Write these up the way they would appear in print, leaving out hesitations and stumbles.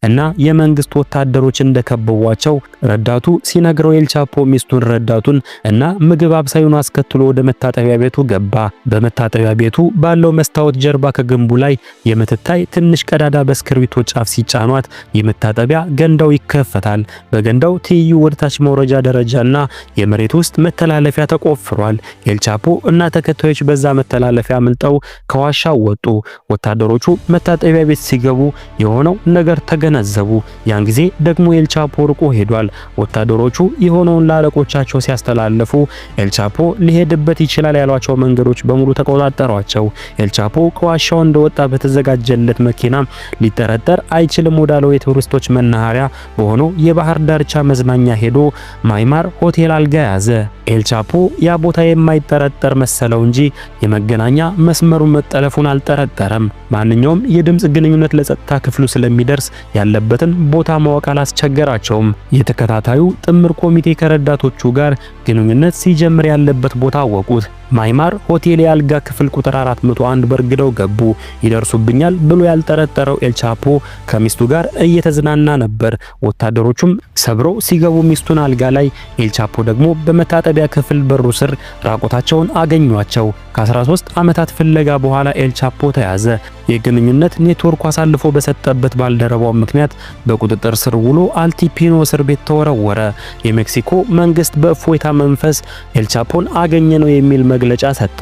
እና የመንግስት ወታደሮች እንደከበቧቸው ረዳቱ ሲነግረው ኤልቻፖ ሚስቱን ረዳቱን እና ምግብ አብሳዩን አስከትሎ ወደ መታጠቢያ ቤቱ ገባ። በመታጠቢያ ቤቱ ባለው መስታወት ጀርባ ከግንቡ ላይ የምትታይ ትንሽ ቀዳዳ በስክርቢቶ ጫፍ ሲጫኗት የመታጠቢያ ገንዳው ይከፈታል። በገንዳው ትይዩ ወደታች መውረጃ ደረጃና የመሬት ውስጥ መተላለፊያ ተቆፍሯል። ኤልቻፖ እና ተከታዮች በዛ መተላለፊያ አምልጠው ከዋሻው ወጡ። ወታደሮቹ መታጠቢያ ቤት ሲገቡ የሆነው ነገር ተገነዘቡ። ያን ጊዜ ደግሞ ኤልቻፖ ርቆ ሄዷል። ወታደሮቹ የሆነውን ለአለቆቻቸው ሲያስተላልፉ ኤልቻፖ ሊሄድበት ይችላል ያሏቸው መንገዶች በሙሉ ተቆጣጠሯቸው። ኤልቻፖ ከዋሻው እንደወጣ በተዘጋጀለት መኪና ሊጠረጠር አይችልም ወዳለው የቱሪስቶች መናኸሪያ በሆነው የባህር ዳርቻ መዝናኛ ሄዶ ማይማር ሆቴል አልጋ ያዘ። ኤልቻፖ ያ ቦታ የማይጠረጠር መሰለው እንጂ የመገናኛ መስመሩ መጠለፉን አልጠረጠረም። ማንኛውም የድምጽ ግንኙነት ለጸጥታ ክፍሉ ስለሚደርስ ያለበትን ቦታ ማወቅ አላስቸገራቸውም። የተከታታዩ ጥምር ኮሚቴ ከረዳቶቹ ጋር ግንኙነት ሲጀምር ያለበት ቦታ አወቁት። ማይማር ሆቴል የአልጋ ክፍል ቁጥር 401 በርግደው ገቡ። ይደርሱብኛል ብሎ ያልጠረጠረው ኤልቻፖ ከሚስቱ ጋር እየተዝናና ነበር። ወታደሮቹም ሰብረው ሲገቡ ሚስቱን አልጋ ላይ፣ ኤልቻፖ ደግሞ በመታጠቢያ ክፍል በሩ ስር ራቆታቸውን አገኟቸው። ከ13 ዓመታት ፍለጋ በኋላ ኤልቻፖ ተያዘ። የግንኙነት ኔትወርኩ አሳልፎ በሰጠበት ባልደረባው ምክንያት በቁጥጥር ስር ውሎ አልቲፒኖ እስር ቤት ተወረወረ። የሜክሲኮ መንግስት በእፎይታ መንፈስ ኤልቻፖን አገኘ ነው የሚል መግለጫ ሰጠ።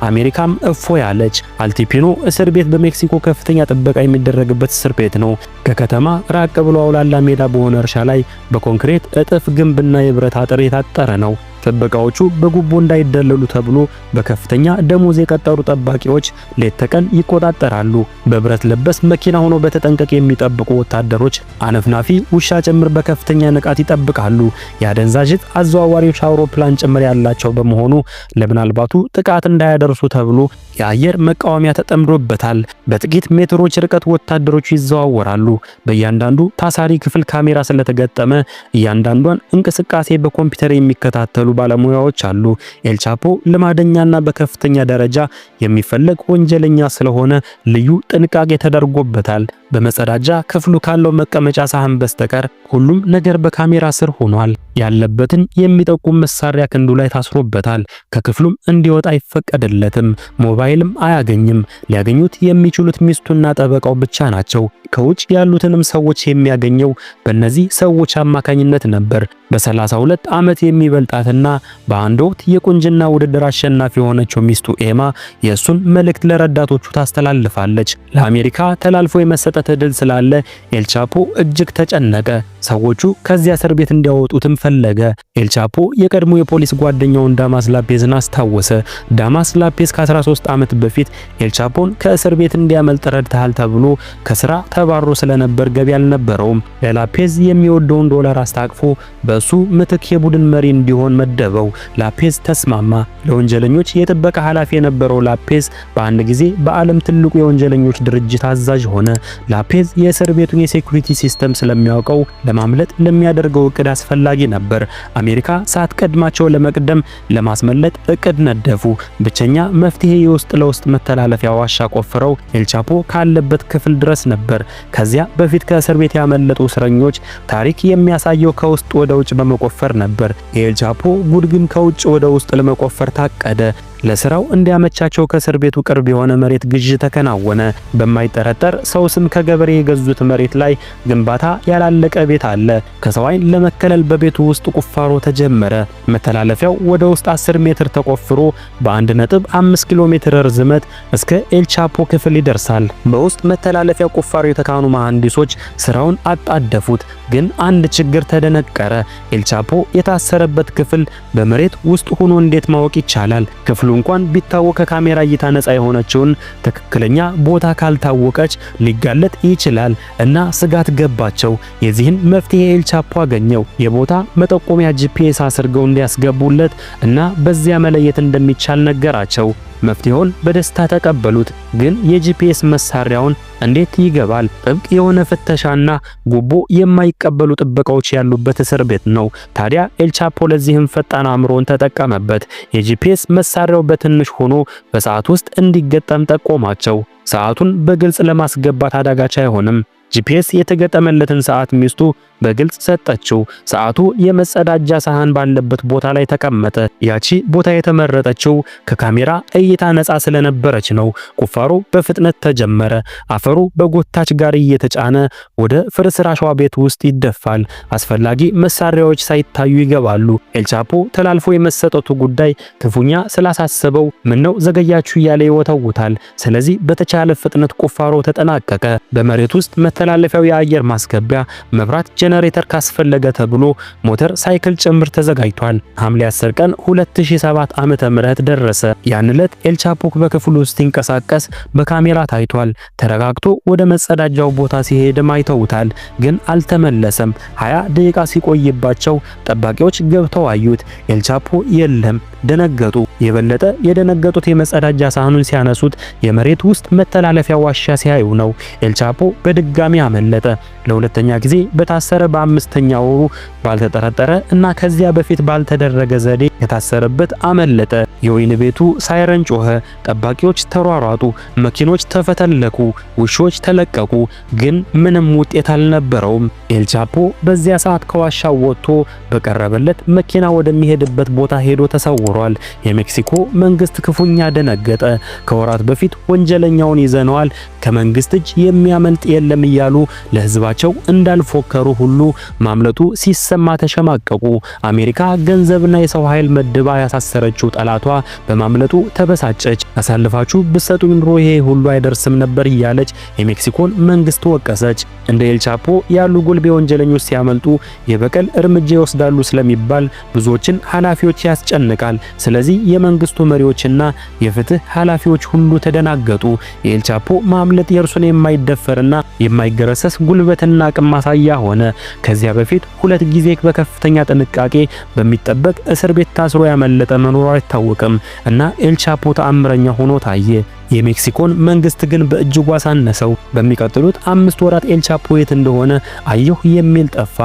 አሜሪካም እፎይ አለች። አልቲፒኖ እስር ቤት በሜክሲኮ ከፍተኛ ጥበቃ የሚደረግበት እስር ቤት ነው። ከከተማ ራቅ ብሎ አውላላ ሜዳ በሆነ እርሻ ላይ በኮንክሪት እጥፍ ግንብና የብረት አጥር የታጠረ ነው። ጥበቃዎቹ በጉቦ እንዳይደለሉ ተብሎ በከፍተኛ ደሞዝ የቀጠሩ ጠባቂዎች ሌት ተቀን ይቆጣጠራሉ። በብረት ለበስ መኪና ሆኖ በተጠንቀቅ የሚጠብቁ ወታደሮች አነፍናፊ ውሻ ጭምር በከፍተኛ ንቃት ይጠብቃሉ። የአደንዛዥ ዕፅ አዘዋዋሪዎች አውሮፕላን ጭምር ያላቸው በመሆኑ ለምናልባቱ ጥቃት እንዳያደርሱ ተብሎ የአየር መቃወሚያ ተጠምዶበታል። በጥቂት ሜትሮች ርቀት ወታደሮቹ ይዘዋወራሉ። በእያንዳንዱ ታሳሪ ክፍል ካሜራ ስለተገጠመ እያንዳንዷን እንቅስቃሴ በኮምፒውተር የሚከታተሉ ባለሙያዎች አሉ። ኤልቻፖ ልማደኛና በከፍተኛ ደረጃ የሚፈለግ ወንጀለኛ ስለሆነ ልዩ ጥንቃቄ ተደርጎበታል። በመጸዳጃ ክፍሉ ካለው መቀመጫ ሳህን በስተቀር ሁሉም ነገር በካሜራ ስር ሆኗል። ያለበትን የሚጠቁም መሳሪያ ክንዱ ላይ ታስሮበታል። ከክፍሉም እንዲወጣ አይፈቀድለትም። ሞባይልም አያገኝም። ሊያገኙት የሚችሉት ሚስቱና ጠበቃው ብቻ ናቸው። ከውጭ ያሉትንም ሰዎች የሚያገኘው በእነዚህ ሰዎች አማካኝነት ነበር። በ32 ዓመት የሚበልጣትና በአንድ ወቅት የቁንጅና ውድድር አሸናፊ የሆነችው ሚስቱ ኤማ የእሱን መልእክት ለረዳቶቹ ታስተላልፋለች። ለአሜሪካ ተላልፎ የመሰጠት ዕድል ስላለ ኤልቻፖ እጅግ ተጨነቀ። ሰዎቹ ከዚያ እስር ቤት እንዲያወጡትም ፈለገ። ኤልቻፖ የቀድሞ የፖሊስ ጓደኛውን ዳማስ ላፔዝን አስታወሰ። ዳማስ ላፔዝ ከ13 ዓመት በፊት ኤልቻፖን ከእስር ቤት እንዲያመልጥ ረድተሃል ተብሎ ከስራ ተባሮ ስለነበር ገቢ አልነበረውም። ለላፔዝ የሚወደውን ዶላር አስታቅፎ በሱ ምትክ የቡድን መሪ እንዲሆን መደበው። ላፔዝ ተስማማ። ለወንጀለኞች የጥበቃ ኃላፊ የነበረው ላፔዝ በአንድ ጊዜ በዓለም ትልቁ የወንጀለኞች ድርጅት አዛዥ ሆነ። ላፔዝ የእስር ቤቱን የሴኩሪቲ ሲስተም ስለሚያውቀው ለማምለጥ ለሚያደርገው እቅድ አስፈላጊ ነበር። አሜሪካ ሳትቀድማቸው ለመቅደም ለማስመለጥ እቅድ ነደፉ። ብቸኛ መፍትሄ የውስጥ ለውስጥ መተላለፊያ ዋሻ ቆፍረው ኤልቻፖ ካለበት ክፍል ድረስ ነበር። ከዚያ በፊት ከእስር ቤት ያመለጡ እስረኞች ታሪክ የሚያሳየው ከውስጥ ወደ ውጭ በመቆፈር ነበር። የኤልቻፖ ጉድ ግን ከውጭ ወደ ውስጥ ለመቆፈር ታቀደ። ለስራው እንዲያመቻቸው ከእስር ቤቱ ቅርብ የሆነ መሬት ግዥ ተከናወነ። በማይጠረጠር ሰው ስም ከገበሬ የገዙት መሬት ላይ ግንባታ ያላለቀ ቤት አለ። ከሰው ዓይን ለመከለል በቤቱ ውስጥ ቁፋሮ ተጀመረ። መተላለፊያው ወደ ውስጥ 10 ሜትር ተቆፍሮ በ1.5 ኪሎ ሜትር ርዝመት እስከ ኤልቻፖ ክፍል ይደርሳል። በውስጥ መተላለፊያው ቁፋሮ የተካኑ መሐንዲሶች ስራውን አጣደፉት። ግን አንድ ችግር ተደነቀረ። ኤልቻፖ የታሰረበት ክፍል በመሬት ውስጥ ሆኖ እንዴት ማወቅ ይቻላል? ክፍሉ እንኳን ቢታወቅ ከካሜራ እይታ ነፃ የሆነችውን ትክክለኛ ቦታ ካልታወቀች ሊጋለጥ ይችላል እና ስጋት ገባቸው። የዚህን መፍትሄ ኤልቻፖ አገኘው። የቦታ መጠቆሚያ ጂፒኤስ አስርገው እንዲያስገቡለት እና በዚያ መለየት እንደሚቻል ነገራቸው። መፍትሄውን በደስታ ተቀበሉት። ግን የጂፒኤስ መሳሪያውን እንዴት ይገባል? ጥብቅ የሆነ ፍተሻና ጉቦ የማይቀበሉ ጥበቃዎች ያሉበት እስር ቤት ነው። ታዲያ ኤልቻፖ ለዚህም ፈጣን አእምሮን ተጠቀመበት። የጂፒኤስ መሳሪያው በትንሽ ሆኖ በሰዓት ውስጥ እንዲገጠም ጠቆማቸው። ሰዓቱን በግልጽ ለማስገባት አዳጋች አይሆንም። ጂፒኤስ የተገጠመለትን ሰዓት ሚስቱ በግልጽ ሰጠችው። ሰዓቱ የመጸዳጃ ሳህን ባለበት ቦታ ላይ ተቀመጠ። ያቺ ቦታ የተመረጠችው ከካሜራ እይታ ነፃ ስለነበረች ነው። ቁፋሮ በፍጥነት ተጀመረ። አፈሩ በጎታች ጋር እየተጫነ ወደ ፍርስራሿ ቤት ውስጥ ይደፋል። አስፈላጊ መሳሪያዎች ሳይታዩ ይገባሉ። ኤልቻፖ ተላልፎ የመሰጠቱ ጉዳይ ክፉኛ ስላሳሰበው ምነው ዘገያችሁ እያለ ይወተውታል። ስለዚህ በተቻለ ፍጥነት ቁፋሮ ተጠናቀቀ። በመሬት ውስጥ መተላለፊያው የአየር ማስገቢያ መብራት ጄኔሬተር ካስፈለገ ተብሎ ሞተር ሳይክል ጭምር ተዘጋጅቷል። ሐምሌ 10 ቀን 2007 ዓመተ ምህረት ደረሰ። ያን ዕለት ኤልቻፖ በክፍሉ ውስጥ ሲንቀሳቀስ በካሜራ ታይቷል። ተረጋግቶ ወደ መጸዳጃው ቦታ ሲሄድም አይተውታል፣ ግን አልተመለሰም። 20 ደቂቃ ሲቆይባቸው ጠባቂዎች ገብተው አዩት። ኤልቻፖ የለም። ደነገጡ። የበለጠ የደነገጡት የመጸዳጃ ሳህኑን ሲያነሱት የመሬት ውስጥ መተላለፊያ ዋሻ ሲያዩ ነው። ኤልቻፖ በድጋሚ አመለጠ። ለሁለተኛ ጊዜ በታሰረ በአምስተኛ ወሩ ባልተጠረጠረ እና ከዚያ በፊት ባልተደረገ ዘዴ የታሰረበት አመለጠ። የወይን ቤቱ ሳይረን ጮኸ። ጠባቂዎች ተሯሯጡ። መኪኖች ተፈተለኩ። ውሾች ተለቀቁ። ግን ምንም ውጤት አልነበረውም። ኤልቻፖ በዚያ ሰዓት ከዋሻው ወጥቶ በቀረበለት መኪና ወደሚሄድበት ቦታ ሄዶ ተሰውሯል። የሜክሲኮ መንግስት ክፉኛ ደነገጠ። ከወራት በፊት ወንጀለኛውን ይዘነዋል፣ ከመንግስት እጅ የሚያመልጥ የለም እያሉ ለህዝባቸው እንዳልፎከሩ ሁሉ ማምለጡ ሲሰማ ተሸማቀቁ። አሜሪካ ገንዘብና የሰው ኃይል መድባ ያሳሰረችው ጠላቷ በማምለጡ ተበሳጨች። አሳልፋችሁ ብትሰጡኝ ኑሮ ይሄ ሁሉ አይደርስም ነበር እያለች የሜክሲኮን መንግስት ወቀሰች። እንደ ኤልቻፖ ያሉ ጉልቤ ወንጀለኞች ሲያመልጡ የበቀል እርምጃ ይወስዳሉ ስለሚባል ብዙዎችን ኃላፊዎች ያስጨንቃል። ስለዚህ የመንግስቱ መሪዎችና የፍትህ ኃላፊዎች ሁሉ ተደናገጡ። የኤልቻፖ ማምለጥ የእርሱን የማይደፈርና የማይገረሰስ ጉልበትና አቅም ማሳያ ሆነ። ከዚያ በፊት 2 ጊዜ በከፍተኛ ጥንቃቄ በሚጠበቅ እስር ቤት ታስሮ ያመለጠ መኖሩ አይታወቅም እና ኤልቻፖ ተአምረኛ ሆኖ ታየ። የሜክሲኮን መንግስት ግን በእጅጉ አሳነሰው። በሚቀጥሉት 5 ወራት ኤልቻፖ የት እንደሆነ አየሁ የሚል ጠፋ።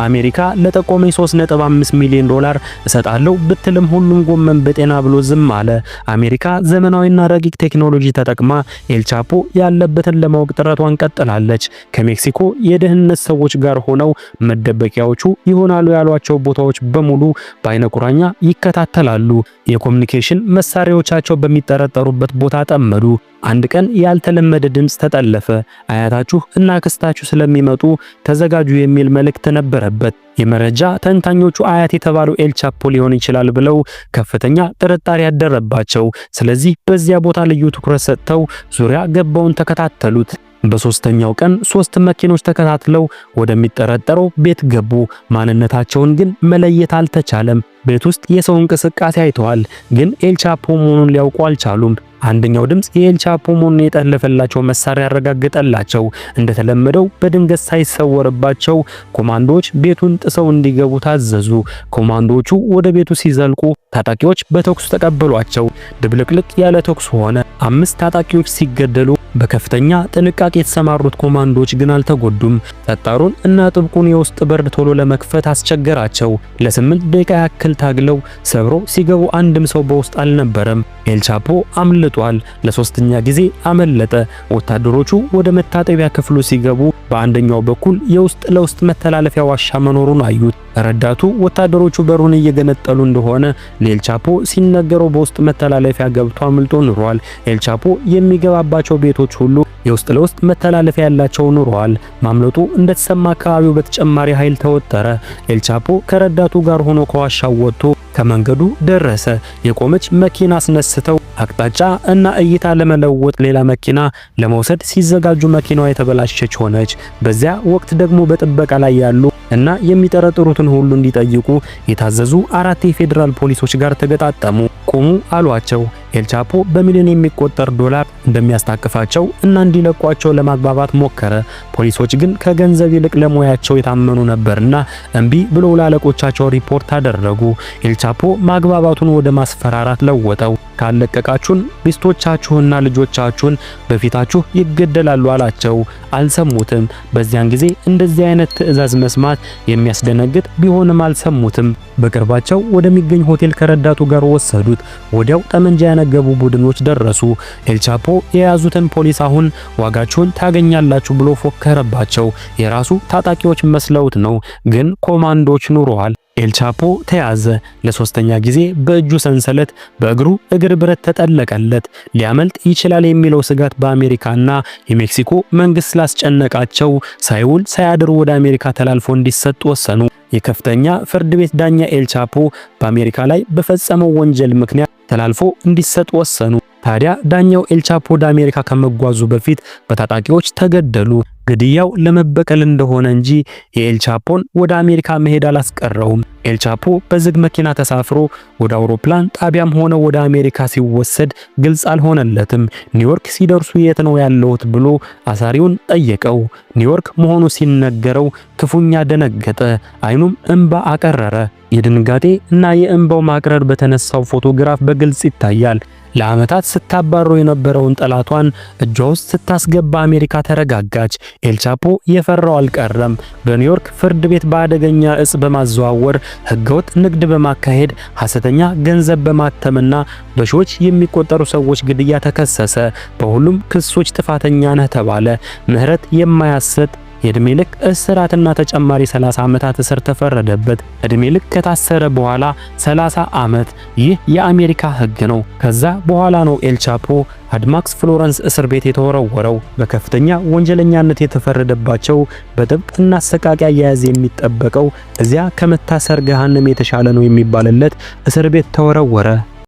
አሜሪካ ለጠቆመኝ 3.5 ሚሊዮን ዶላር እሰጣለሁ ብትልም ሁሉም ጎመን በጤና ብሎ ዝም አለ። አሜሪካ ዘመናዊና ረቂቅ ቴክኖሎጂ ተጠቅማ ኤልቻፖ ያለበትን ለማወቅ ጥረቷን ቀጥላለች። ከሜክሲኮ የደህንነት ሰዎች ጋር ሆነው መደበቂያዎቹ ይሆናሉ ያሏቸው ቦታዎች በሙሉ በአይነ ቁራኛ ይከታተላሉ። የኮሙኒኬሽን መሳሪያዎቻቸው በሚጠረጠሩበት ቦታ ጠመዱ። አንድ ቀን ያልተለመደ ድምጽ ተጠለፈ። አያታችሁ እና ክስታችሁ ስለሚመጡ ተዘጋጁ የሚል መልእክት ነበረበት። የመረጃ ተንታኞቹ አያት የተባለው ኤልቻፖ ሊሆን ይችላል ብለው ከፍተኛ ጥርጣሬ ያደረባቸው። ስለዚህ በዚያ ቦታ ልዩ ትኩረት ሰጥተው ዙሪያ ገባውን ተከታተሉት። በሶስተኛው ቀን 3 መኪኖች ተከታትለው ወደሚጠረጠረው ቤት ገቡ። ማንነታቸውን ግን መለየት አልተቻለም። ቤት ውስጥ የሰው እንቅስቃሴ አይተዋል፣ ግን ኤልቻፖ መሆኑን ሊያውቁ አልቻሉም። አንደኛው ድምጽ የኤልቻፖ መሆኑን የጠለፈላቸው መሳሪያ ያረጋግጠላቸው። እንደተለመደው በድንገት ሳይሰወርባቸው ኮማንዶዎች ቤቱን ጥሰው እንዲገቡ ታዘዙ። ኮማንዶዎቹ ወደ ቤቱ ሲዘልቁ ታጣቂዎች በተኩስ ተቀበሏቸው። ድብልቅልቅ ያለ ተኩስ ሆነ። 5 ታጣቂዎች ሲገደሉ በከፍተኛ ጥንቃቄ የተሰማሩት ኮማንዶዎች ግን አልተጎዱም። ጠጣሩን እና ጥብቁን የውስጥ በር ቶሎ ለመክፈት አስቸገራቸው። ለ8 ደቂቃ ያክል ታግለው ሰብረው ሲገቡ አንድም ሰው በውስጥ አልነበረም። ኤልቻፖ አምልጧል። ለሶስተኛ ጊዜ አመለጠ። ወታደሮቹ ወደ መታጠቢያ ክፍሉ ሲገቡ በአንደኛው በኩል የውስጥ ለውስጥ መተላለፊያ ዋሻ መኖሩን አዩት። ረዳቱ ወታደሮቹ በሩን እየገነጠሉ እንደሆነ ለኤልቻፖ ሲነገረው በውስጥ መተላለፊያ ገብቶ አምልጦ ኑሯል። ኤልቻፖ የሚገባባቸው ቤቶች ሁሉ የውስጥ ለውስጥ መተላለፊያ ያላቸው ኑሯል። ማምለጡ እንደተሰማ አካባቢው በተጨማሪ ኃይል ተወጠረ። ኤልቻፖ ከረዳቱ ጋር ሆኖ ከዋሻው ወጥቶ ከመንገዱ ደረሰ። የቆመች መኪና አስነስተው አቅጣጫ እና እይታ ለመለወጥ ሌላ መኪና ለመውሰድ ሲዘጋጁ መኪናዋ የተበላሸች ሆነች። በዚያ ወቅት ደግሞ በጥበቃ ላይ ያሉ እና የሚጠረጥሩትን ሁሉ እንዲጠይቁ የታዘዙ 4 የፌዴራል ፖሊሶች ጋር ተገጣጠሙ። ቁሙ አሏቸው። ኤልቻፖ በሚሊዮን የሚቆጠር ዶላር እንደሚያስታቅፋቸው እና እንዲለቋቸው ለማግባባት ሞከረ። ፖሊሶች ግን ከገንዘብ ይልቅ ለሙያቸው የታመኑ ነበርና እምቢ ብለው ላለቆቻቸው ሪፖርት አደረጉ። ኤልቻፖ ማግባባቱን ወደ ማስፈራራት ለወጠው። ካልለቀቃችሁን ሚስቶቻችሁና ልጆቻችሁን በፊታችሁ ይገደላሉ አላቸው። አልሰሙትም። በዚያን ጊዜ እንደዚህ አይነት ትዕዛዝ መስማት የሚያስደነግጥ ቢሆንም አልሰሙትም። በቅርባቸው ወደሚገኝ ሆቴል ከረዳቱ ጋር ወሰዱት። ወዲያው ጠመንጃ ያነገቡ ቡድኖች ደረሱ። ኤልቻፖ የያዙትን ፖሊስ አሁን ዋጋችሁን ታገኛላችሁ ብሎ ፎከረባቸው። የራሱ ታጣቂዎች መስለውት ነው፣ ግን ኮማንዶች ኑረዋል። ኤልቻፖ ተያዘ። ለሶስተኛ ጊዜ በእጁ ሰንሰለት፣ በእግሩ እግር ብረት ተጠለቀለት። ሊያመልጥ ይችላል የሚለው ስጋት በአሜሪካና የሜክሲኮ መንግስት ስላስጨነቃቸው ሳይውል ሳያድሩ ወደ አሜሪካ ተላልፎ እንዲሰጥ ወሰኑ። የከፍተኛ ፍርድ ቤት ዳኛ ኤልቻፖ በአሜሪካ ላይ በፈጸመው ወንጀል ምክንያት ተላልፎ እንዲሰጥ ወሰኑ። ታዲያ ዳኛው ኤልቻፖ ወደ አሜሪካ ከመጓዙ በፊት በታጣቂዎች ተገደሉ። ግድያው ለመበቀል እንደሆነ እንጂ የኤልቻፖን ወደ አሜሪካ መሄድ አላስቀረውም። ኤልቻፖ በዝግ መኪና ተሳፍሮ ወደ አውሮፕላን ጣቢያም ሆነ ወደ አሜሪካ ሲወሰድ ግልጽ አልሆነለትም። ኒውዮርክ ሲደርሱ የት ነው ያለሁት ብሎ አሳሪውን ጠየቀው። ኒውዮርክ መሆኑ ሲነገረው ክፉኛ ደነገጠ። አይኑም እንባ አቀረረ። የድንጋጤ እና የእንባው ማቅረር በተነሳው ፎቶግራፍ በግልጽ ይታያል። ለዓመታት ስታባረው የነበረውን ጠላቷን እጇ ውስጥ ስታስገባ አሜሪካ ተረጋጋች። ኤልቻፖ የፈራው አልቀረም። በኒውዮርክ ፍርድ ቤት በአደገኛ እጽ በማዘዋወር ህገወጥ ንግድ በማካሄድ ሐሰተኛ ገንዘብ በማተምና በሺዎች የሚቆጠሩ ሰዎች ግድያ ተከሰሰ። በሁሉም ክሶች ጥፋተኛ ነህ ተባለ። ምህረት የማያሰጥ የእድሜ ልክ እስራትና ተጨማሪ 30 ዓመታት እስር ተፈረደበት። እድሜ ልክ ከታሰረ በኋላ 30 ዓመት። ይህ የአሜሪካ ህግ ነው። ከዛ በኋላ ነው ኤልቻፖ አድማክስ ፍሎረንስ እስር ቤት የተወረወረው። በከፍተኛ ወንጀለኛነት የተፈረደባቸው በጥብቅና አሰቃቂ አያያዝ የሚጠበቀው እዚያ ከመታሰር ገሃነም የተሻለ ነው የሚባልለት እስር ቤት ተወረወረ።